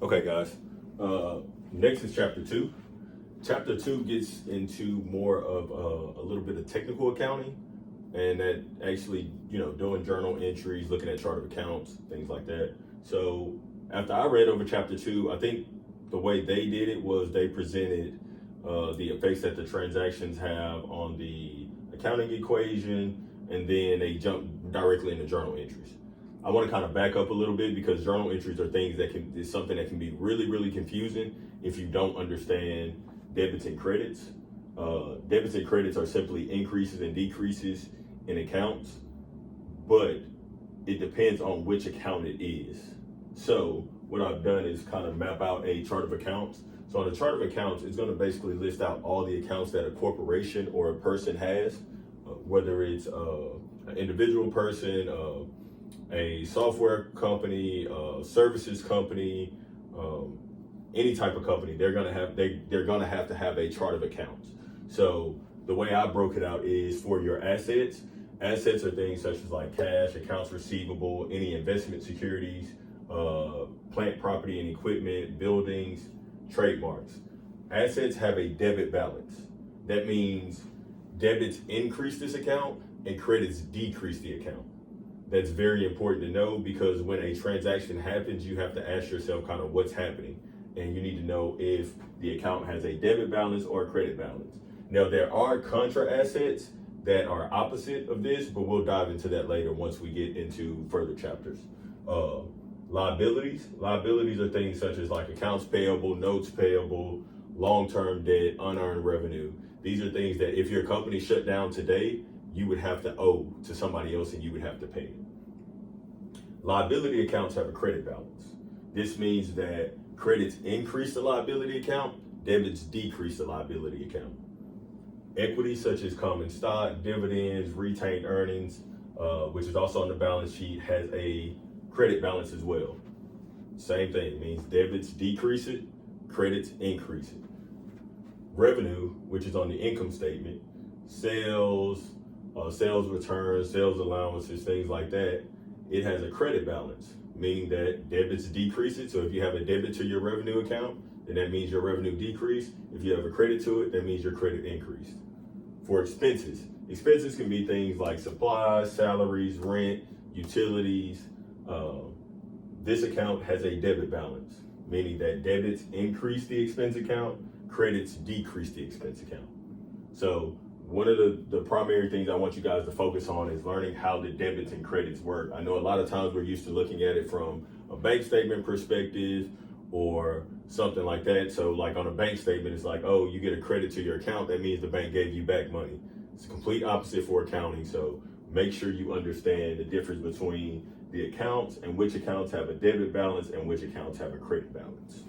Okay, guys. Next is chapter two. Chapter two gets into more of a little bit of technical accounting, and that actually, doing journal entries, looking at chart of accounts, things like that. So after I read over chapter two, I think the way they did it was they presented the effects that the transactions have on the accounting equation, and then they jumped directly into journal entries. I want to kind of back up a little bit because journal entries are things that is something that can be really, really confusing if you don't understand debits and credits. Debits and credits are simply increases and decreases in accounts, but it depends on which account it is. So what I've done is kind of map out a chart of accounts. So on a chart of accounts, it's going to basically list out all the accounts that a corporation or a person has, whether it's an individual person, a software company, services company, any type of company. They're gonna have to have a chart of accounts. So the way I broke it out is for your assets. Assets are things such as like cash, accounts receivable, any investment securities, plant, property, and equipment, buildings, trademarks. Assets have a debit balance. That means debits increase this account and credits decrease the account. That's very important to know because when a transaction happens, you have to ask yourself kind of what's happening. And you need to know if the account has a debit balance or a credit balance. Now, there are contra assets that are opposite of this, but we'll dive into that later once we get into further chapters. Liabilities are things such as like accounts payable, notes payable, long-term debt, unearned revenue. These are things that if your company shut down today, you would have to owe to somebody else and you would have to pay. Liability accounts have a credit balance. This means that credits increase the liability account, debits decrease the liability account. Equity such as common stock, dividends, retained earnings, which is also on the balance sheet, has a credit balance as well. Same thing, means debits decrease it, credits increase it. Revenue, which is on the income statement, sales returns, sales allowances, things like that, it has a credit balance, meaning that debits decrease it. So if you have a debit to your revenue account, then that means your revenue decreased. If you have a credit to it, that means your credit increased. For expenses can be things like supplies, salaries, rent, utilities. This account has a debit balance, meaning that debits increase the expense account, credits decrease the expense account. So one of the primary things I want you guys to focus on is learning how the debits and credits work. I know a lot of times we're used to looking at it from a bank statement perspective or something like that. So like on a bank statement, it's like, oh, you get a credit to your account. That means the bank gave you back money. It's the complete opposite for accounting. So make sure you understand the difference between the accounts and which accounts have a debit balance and which accounts have a credit balance.